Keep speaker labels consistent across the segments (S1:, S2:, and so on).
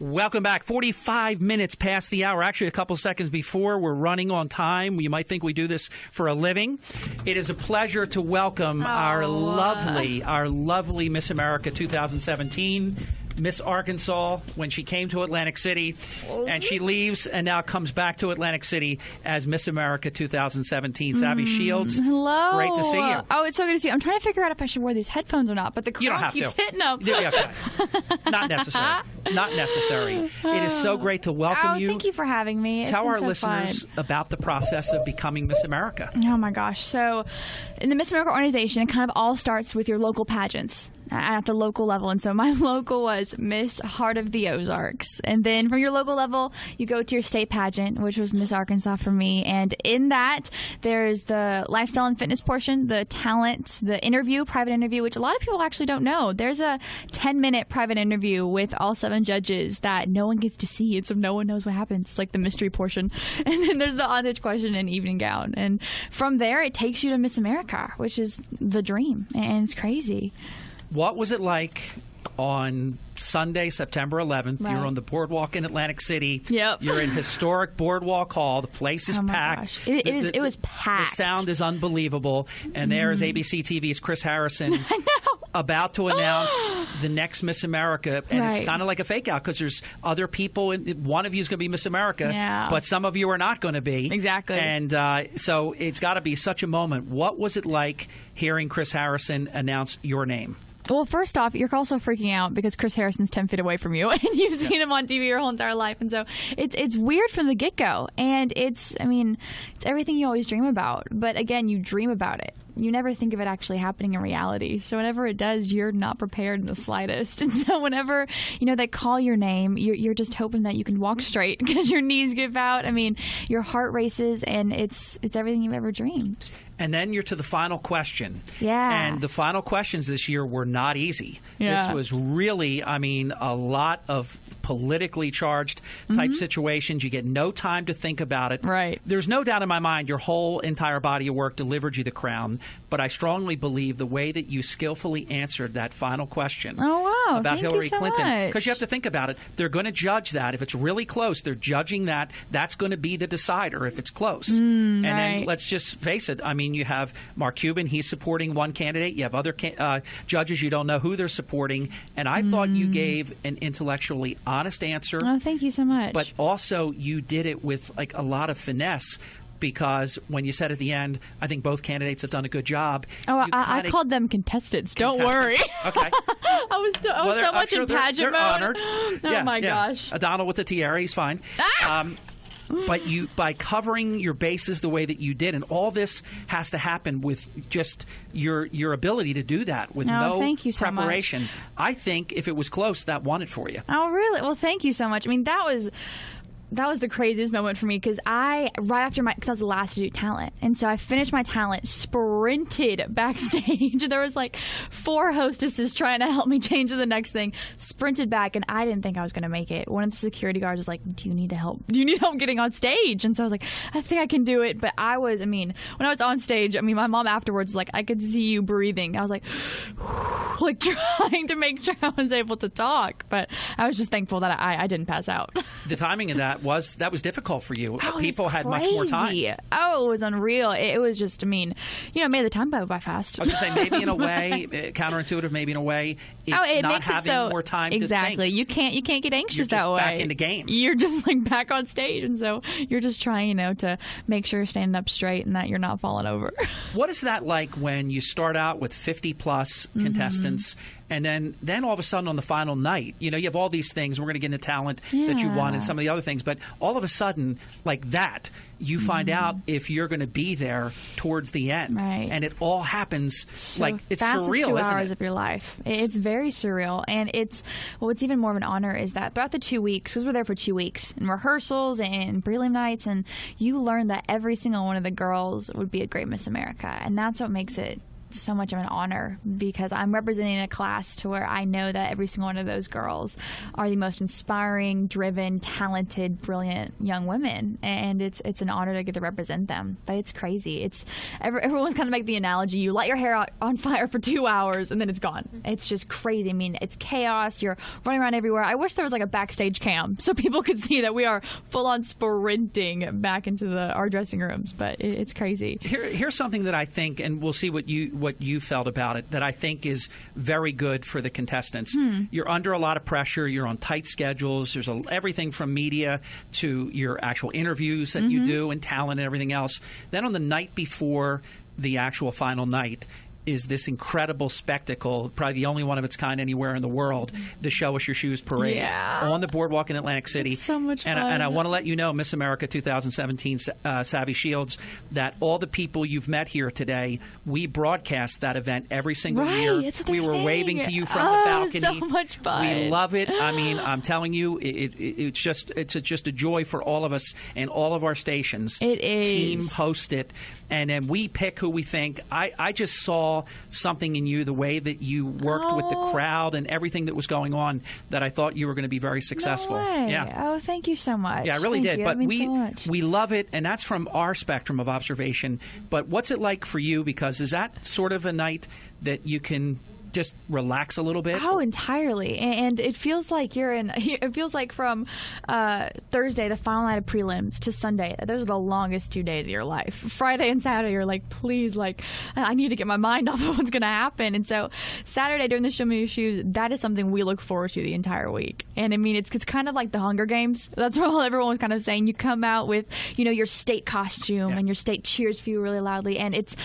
S1: Welcome back. 45 minutes past the hour. Actually, a couple seconds before. We're running on time. You might think we do this for a living. It is a pleasure to welcome our lovely Miss America 2017, Miss Arkansas, when she came to Atlantic City, and she leaves and now comes back to Atlantic City as Miss America 2017. Savvy Shields.
S2: Hello.
S1: Great to see you.
S2: Oh, it's so good to see you. I'm trying to figure out if I should wear these headphones or not, but the crowd keeps hitting them.
S1: Not necessary. Not necessary. It is so great to welcome you.
S2: Thank you for having me.
S1: Tell our listeners about the process of becoming Miss America.
S2: Oh, my gosh. So in the Miss America organization, it kind of all starts with your local pageants at the local level. And so my local was Miss Heart of the Ozarks. And then from your local level, you go to your state pageant, which was Miss Arkansas for me. And in that, there's the lifestyle and fitness portion, the talent, the interview, private interview, which a lot of people actually don't know. There's a 10-minute private interview with all 7 judges that no one gets to see. And so no one knows what happens. It's like the mystery portion. And then there's the on-stage question and evening gown. And from there, it takes you to Miss America, which is the dream. And it's crazy.
S1: What was it like on Sunday, September 11th?
S2: Right.
S1: You're on the boardwalk in Atlantic City.
S2: Yep.
S1: You're in historic Boardwalk Hall. The place is packed.
S2: Gosh. It was packed.
S1: The sound is unbelievable. And there is ABC TV's Chris Harrison.
S2: I know.
S1: About to announce the next Miss America, and
S2: Right.
S1: it's kind of like a fake out because there's other people. One of you is going to be Miss America, but some of you are not going to be.
S2: Exactly.
S1: And so it's got to be such a moment. What was it like hearing Chris Harrison announce your name?
S2: Well, first off, you're also freaking out because Chris Harrison's 10 feet away from you, and you've seen him on TV your whole entire life. And so it's weird from the get-go. And it's everything you always dream about. But again, you dream about it. You never think of it actually happening in reality. So whenever it does, you're not prepared in the slightest. And so whenever, they call your name, you're just hoping that you can walk straight because your knees give out. Your heart races, and it's everything you've ever dreamed.
S1: And then you're to the final question.
S2: Yeah.
S1: And the final questions this year were not easy.
S2: Yeah.
S1: This was really, a lot of politically charged type situations. You get no time to think about it.
S2: Right.
S1: There's no doubt in my mind your whole entire body of work delivered you the crown. But I strongly believe the way that you skillfully answered that final question about
S2: Thank
S1: Hillary
S2: you so
S1: Clinton.
S2: much.
S1: Because you have to think about it. They're going to judge that. If it's really close, they're judging that. That's going to be the decider if it's close. And then let's just face it. You have Mark Cuban. He's supporting one candidate. You have other judges. You don't know who they're supporting. And I thought you gave an intellectually honest answer.
S2: Oh, thank you so much.
S1: But also you did it with a lot of finesse. Because when you said at the end, I think both candidates have done a good job.
S2: Oh, I called them contestants. Don't worry.
S1: Okay.
S2: I was so much in pageant
S1: they're
S2: mode.
S1: Honored.
S2: Oh, my gosh.
S1: Donald with the tiara, he's fine. But by covering your bases the way that you did, and all this has to happen with just your ability to do that with no
S2: thank you so
S1: preparation.
S2: much.
S1: I think if it was close, that won it for you.
S2: Oh, really? Well, thank you so much. That was the craziest moment for me because I was the last to do talent. And so I finished my talent, sprinted backstage. There was 4 hostesses trying to help me change to the next thing, sprinted back, and I didn't think I was going to make it. One of the security guards was like, do you need help? Do you need help getting on stage? And so I was like, I think I can do it. But when I was on stage, my mom afterwards was like, I could see you breathing. I was like trying to make sure I was able to talk. But I was just thankful that I didn't pass out.
S1: The timing of that was difficult for you.
S2: Oh,
S1: People had much more time.
S2: Oh, it was unreal. It was just, made the time go by fast.
S1: I was going to say, maybe in a way, counterintuitive, maybe in a way,
S2: it
S1: not
S2: makes
S1: having
S2: it so,
S1: more time
S2: exactly.
S1: to think.
S2: You can't get anxious
S1: You're just
S2: that way.
S1: back in the game.
S2: You're just back on stage, and so you're just trying, to make sure you're standing up straight and that you're not falling over.
S1: What is that like when you start out with 50-plus contestants, and then all of a sudden on the final night, you have all these things. We're going to get into talent that you won and some of the other things, but all of a sudden, like that, you find out if you're going to be there towards the end.
S2: Right.
S1: And it all happens
S2: So
S1: it's
S2: fastest
S1: surreal,
S2: 2
S1: isn't
S2: hours
S1: it?
S2: of your life. It's very surreal. And what's even more of an honor is that throughout the 2 weeks, because we're there for 2 weeks, in rehearsals and prelim nights, and you learn that every single one of the girls would be a great Miss America. And that's what makes it so much of an honor because I'm representing a class to where I know that every single one of those girls are the most inspiring, driven, talented, brilliant young women, and it's an honor to get to represent them. But it's crazy. Everyone's kind of make the analogy: you light your hair on fire for 2 hours and then it's gone. It's just crazy. I mean, it's chaos. You're running around everywhere. I wish there was like a backstage cam so people could see that we are full on sprinting back into our dressing rooms. But it's crazy.
S1: Here's something that I think, and we'll see what you felt about it, that I think is very good for the contestants. You're under a lot of pressure. You're on tight schedules. There's everything from media to your actual interviews that you do and talent and everything else. Then on the night before the actual final night is this incredible spectacle, probably the only one of its kind anywhere in the world, the Show Us Your Shoes parade on the boardwalk in Atlantic City.
S2: It's so much fun.
S1: And I want to let you know, Miss America 2017 Savvy Shields, that all the people you've met here today, we broadcast that event every single year.
S2: That's what
S1: we
S2: they're
S1: were
S2: saying.
S1: waving to you from the balcony.
S2: So much fun.
S1: We love it. I mean, I'm telling you, it's just a joy for all of us and all of our stations.
S2: It is.
S1: Team host it. And then we pick who we think. I just saw something in you, the way that you worked with the crowd and everything that was going on, that I thought you were going to be very successful.
S2: No way.
S1: Yeah.
S2: Oh, thank you so much.
S1: Yeah, I really did.
S2: You.
S1: But
S2: that means so much.
S1: we love it, and that's from our spectrum of observation. But what's it like for you? Because is that sort of a night that you can just relax a little bit?
S2: Oh, entirely. And it feels like it feels like from Thursday, the final night of prelims, to Sunday, those are the longest 2 days of your life. Friday and Saturday, you're like, please, like, I need to get my mind off of what's going to happen. And so Saturday during the Show Me Your Shoes, that is something we look forward to the entire week. And I mean, it's kind of like the Hunger Games. That's what everyone was kind of saying. You come out with, your state costume and your state cheers for you really loudly. And it's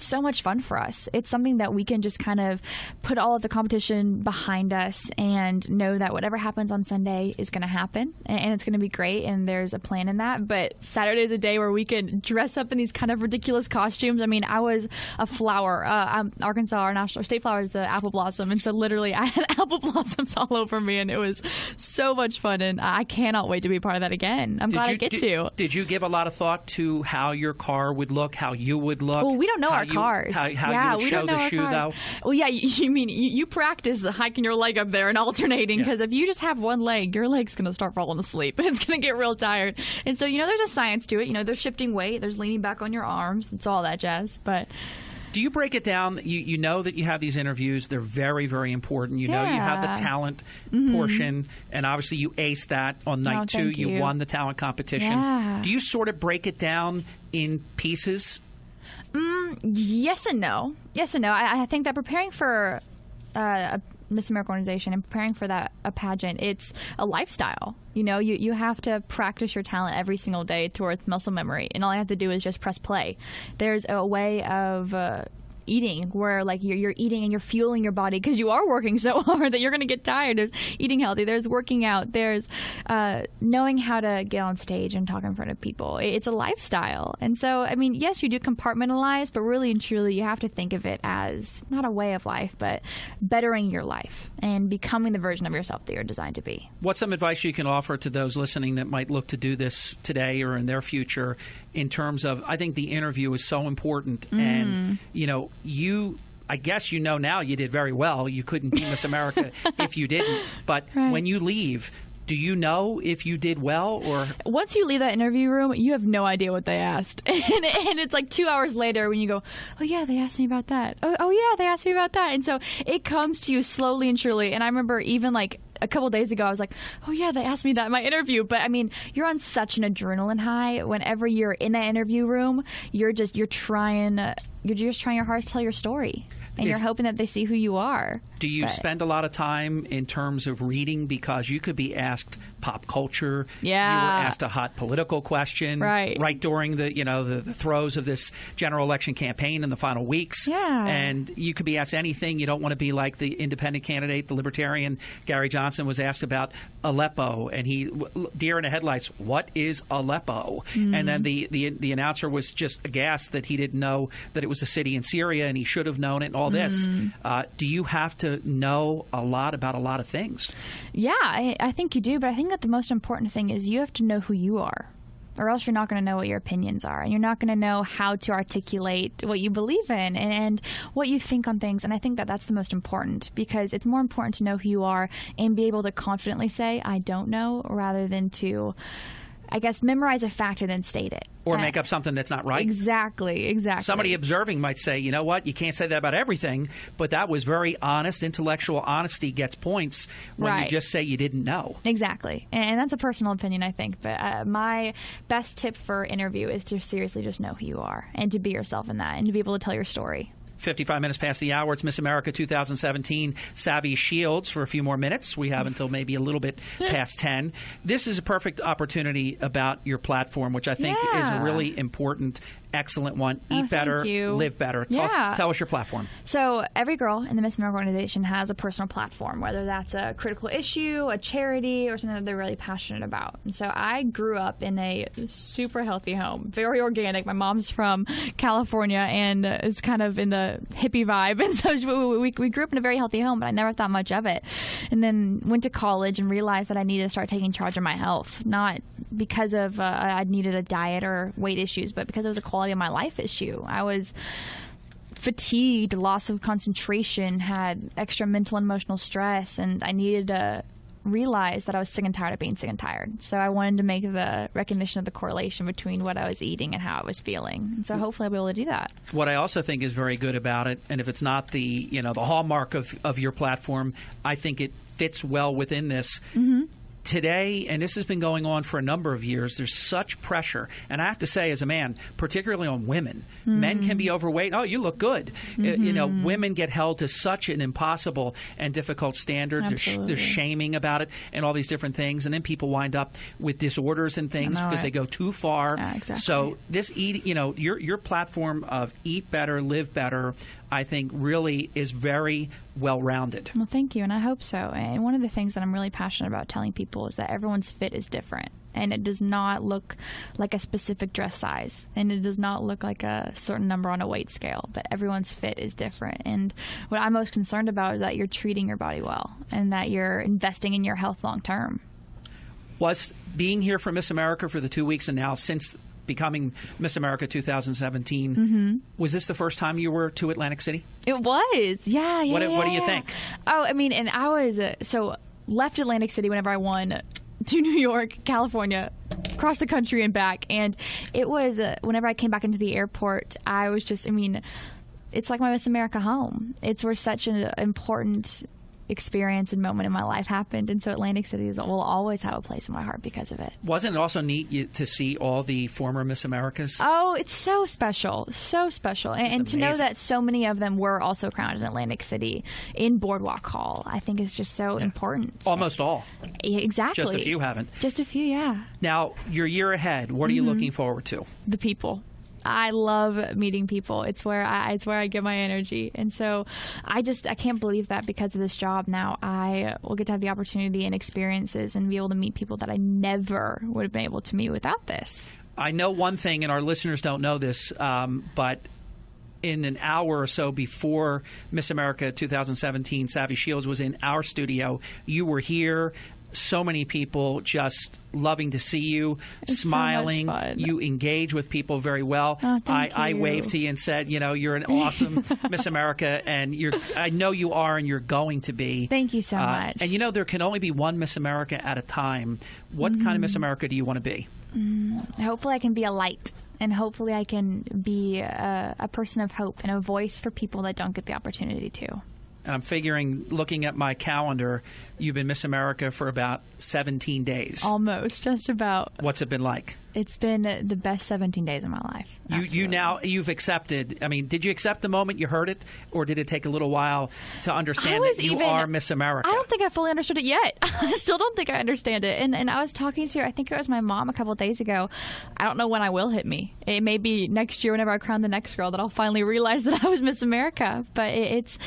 S2: so much fun for us. It's something that we can just kind of put all of the competition behind us and know that whatever happens on Sunday is going to happen and it's going to be great, and there's a plan in that. But Saturday is a day where we can dress up in these kind of ridiculous costumes. I mean, I was a flower. Arkansas, our national state flower is the apple blossom, and so literally I had apple blossoms all over me, and it was so much fun, and I cannot wait to be a part of that again. I'm glad I get to.
S1: Did you give a lot of thought to how your car would look, how you would look?
S2: Well, we don't know our cars.
S1: How you would show the shoe, though?
S2: Well, yeah, you practice hiking your leg up there and alternating, because if you just have one leg, your leg's going to start falling asleep and it's going to get real tired. And so, there's a science to it. There's shifting weight, there's leaning back on your arms. It's all that jazz. But
S1: do you break it down? You know that you have these interviews. They're very, very important. You know you have the talent portion, and obviously you aced that on night 2. You won the talent competition.
S2: Yeah.
S1: Do you sort of break it down in pieces?
S2: Yes and no. I think that preparing for a Miss America organization and preparing for a pageant, it's a lifestyle. You have to practice your talent every single day towards muscle memory, and all you have to do is just press play. There's a way of eating where like you're eating and you're fueling your body because you are working so hard that you're going to get tired. There's eating healthy, there's working out, there's knowing how to get on stage and talk in front of people. It's a lifestyle. And so, I mean, yes, you do compartmentalize, but really and truly you have to think of it as not a way of life, but bettering your life and becoming the version of yourself that you're designed to be. What's
S1: some advice you can offer to those listening that might look to do this today or in their future, in terms of, I think the interview is so important, and I guess now you did very well. You couldn't be Miss America if you didn't. But when you leave, do you know if you did well? Or once you leave that interview room, you have no idea what they asked. And it's like 2 hours later when you go, oh, yeah, they asked me about that. Oh, yeah, they asked me about that. And so it comes to you slowly and surely. And I remember even like a couple days ago, I was like, oh, yeah, they asked me that in my interview. But, I mean, you're on such an adrenaline high. Whenever you're in that interview room, you're just trying your hardest to tell your story. And you're hoping that they see who you are. Do you spend a lot of time in terms of reading? Because you could be asked pop culture. Yeah. You were asked a hot political question. Right during the throes of this general election campaign in the final weeks. Yeah. And you could be asked anything. You don't want to be like the independent candidate, the libertarian, Gary Johnson, was asked about Aleppo. And he, deer in the headlights, what is Aleppo? Mm-hmm. And then the announcer was just aghast that he didn't know that it was a city in Syria, and he should have known it, and all this. Do you have to know a lot about a lot of things? Yeah, I think you do, but I think that the most important thing is you have to know who you are.
S2: or else you're not going to know what your opinions are. And you're not going to know how to articulate what you believe in and what you think on things. And I think that that's the most important, because it's more important to know who you are and be able to confidently say, I don't know, rather than to, I guess, memorize a fact and then state it.
S1: Or make up something that's not right.
S2: Exactly.
S1: Somebody observing might say, you know what, you can't say that about everything, but that was very honest. Intellectual honesty gets points when you just say you didn't know.
S2: Exactly. And that's a personal opinion, I think. But my best tip for interview is to seriously just know who you are and to be yourself in that and to be able to tell your story.
S1: 55 minutes past the hour. It's Miss America 2017. Savvy Shields for a few more minutes. We have until maybe a little bit past 10. This is a perfect opportunity about your platform, which I think is a really important, excellent one. Eat better, live better. Tell us your platform.
S2: So every girl in the Miss America organization has a personal platform, whether that's a critical issue, a charity, or something that they're really passionate about. And so I grew up in a super healthy home, very organic. My mom's from California and is kind of in the hippie vibe, and so we grew up in a very healthy home, but I never thought much of it. And then went to college and realized that I needed to start taking charge of my health, not because of I needed a diet or weight issues, but because it was a quality of my life issue. I was fatigued, loss of concentration, had extra mental and emotional stress, and I needed to realize that I was sick and tired of being sick and tired. So I wanted to make the recognition of the correlation between what I was eating and how I was feeling. And so hopefully I'll be able to do that.
S1: What I also think is very good about it, and if it's not the the hallmark of your platform, I think it fits well within this. Today, and this has been going on for a number of years, there's such pressure. And I have to say, as a man, particularly on women, men can be overweight. Oh, you look good. Women get held to such an impossible and difficult standard. There's shaming about it and all these different things. And then people wind up with disorders and things because they go too far. So this your platform of Eat Better, Live Better, I think really is very well-rounded.
S2: Well, thank you, and I hope so. And one of the things that I'm really passionate about telling people is that everyone's fit is different, and it does not look like a specific dress size, and it does not look like a certain number on a weight scale, but everyone's fit is different. And what I'm most concerned about is that you're treating your body well and that you're investing in your health long-term.
S1: Was being here for Miss America for the 2 weeks and now since becoming Miss America 2017, was this the first time you were to Atlantic City?
S2: It was. Yeah.
S1: What do you think?
S2: Oh, I mean, and I was left Atlantic City whenever I won to New York, California, across the country and back. And it was whenever I came back into the airport, I was just, it's like my Miss America home. It's where such an important experience and moment in my life happened, and so Atlantic City will always have a place in my heart because of it. Wasn't
S1: it also neat to see all the former Miss Americas?
S2: Oh, it's so special, and to know that so many of them were also crowned in Atlantic City in Boardwalk Hall, I think is just so important.
S1: Almost all.
S2: Exactly.
S1: Just a few haven't.
S2: Just a few, yeah.
S1: Now, your year ahead, what are you looking forward to?
S2: The people. I love meeting people. It's where I get my energy. And so I can't believe that because of this job now I will get to have the opportunity and experiences and be able to meet people that I never would have been able to meet without this.
S1: I know one thing, and our listeners don't know this, but in an hour or so before Miss America 2017, Savvy Shields was in our studio. You were here. So many people just loving to see you,
S2: it's
S1: smiling.
S2: So much fun.
S1: You engage with people very well.
S2: Oh, thank you.
S1: I waved to you and said, you're an awesome Miss America, and I know you are, and you're going to be.
S2: Thank you so much.
S1: And there can only be one Miss America at a time. What kind of Miss America do you want to be?
S2: Hopefully I can be a light. And hopefully I can be a person of hope and a voice for people that don't get the opportunity to.
S1: And I'm figuring, looking at my calendar, you've been Miss America for about 17 days.
S2: Almost, just about.
S1: What's it been like?
S2: It's been the best 17 days of my life.
S1: You've accepted. Did you accept the moment you heard it, or did it take a little while to understand that you are Miss America?
S2: I don't think I fully understood it yet. I still don't think I understand it. And I was talking to, I think it was my mom a couple of days ago. I don't know when I will hit me. It may be next year whenever I crown the next girl that I'll finally realize that I was Miss America. But it's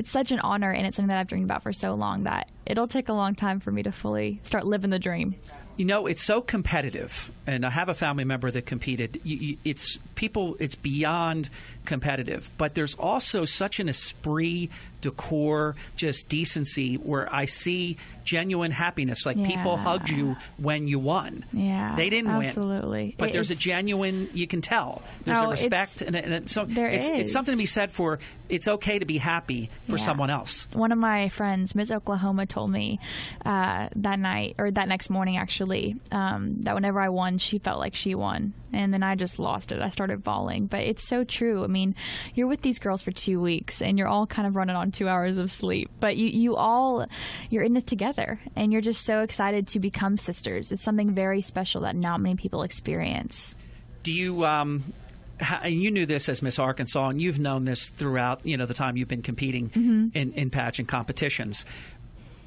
S2: such an honor, and it's something that I've dreamed about for so long that it'll take a long time for me to fully start living the dream.
S1: It's so competitive, and I have a family member that competed. It's beyond competitive, but there's also such an esprit decor, just decency, where I see genuine happiness. Like people hugged you when you won.
S2: Yeah,
S1: they didn't win.
S2: Absolutely.
S1: But there's a genuine, you can tell. There's a respect. And so it's something to be said for, it's okay to be happy for someone else.
S2: One of my friends, Miss Oklahoma, told me that night, or that next morning actually, that whenever I won, she felt like she won. And then I just lost it. I started bawling. But it's so true. I mean, you're with these girls for 2 weeks, and you're all kind of running on 2 hours of sleep. But you're in this together, and you're just so excited to become sisters. It's something very special that not many people experience.
S1: Do you... you knew this as Miss Arkansas, and you've known this throughout, the time you've been competing in pageant competitions.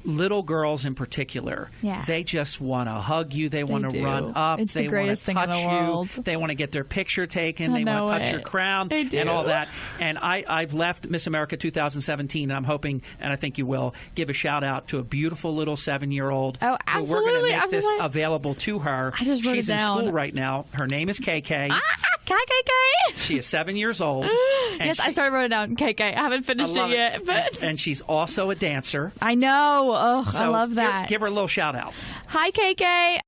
S1: Little girls in particular, they just want to hug you. They want to run up.
S2: It's
S1: they
S2: the greatest
S1: want to touch
S2: thing in the world.
S1: you. They want to get their picture taken. They want to touch your crown and all that. And I've left Miss America 2017, and I'm hoping, and I think you will, give a shout out to a beautiful little 7-year-old.
S2: Oh, absolutely.
S1: We're going to make this available to her.
S2: I just wrote
S1: She's
S2: it down.
S1: in school right now. Her name is KK.
S2: KK.
S1: She is 7 years old.
S2: Yes, I started writing down KK. I haven't finished it yet. But
S1: and she's also a dancer.
S2: I know. Oh,
S1: So
S2: I love that.
S1: Give her a little shout out.
S2: Hi, KK.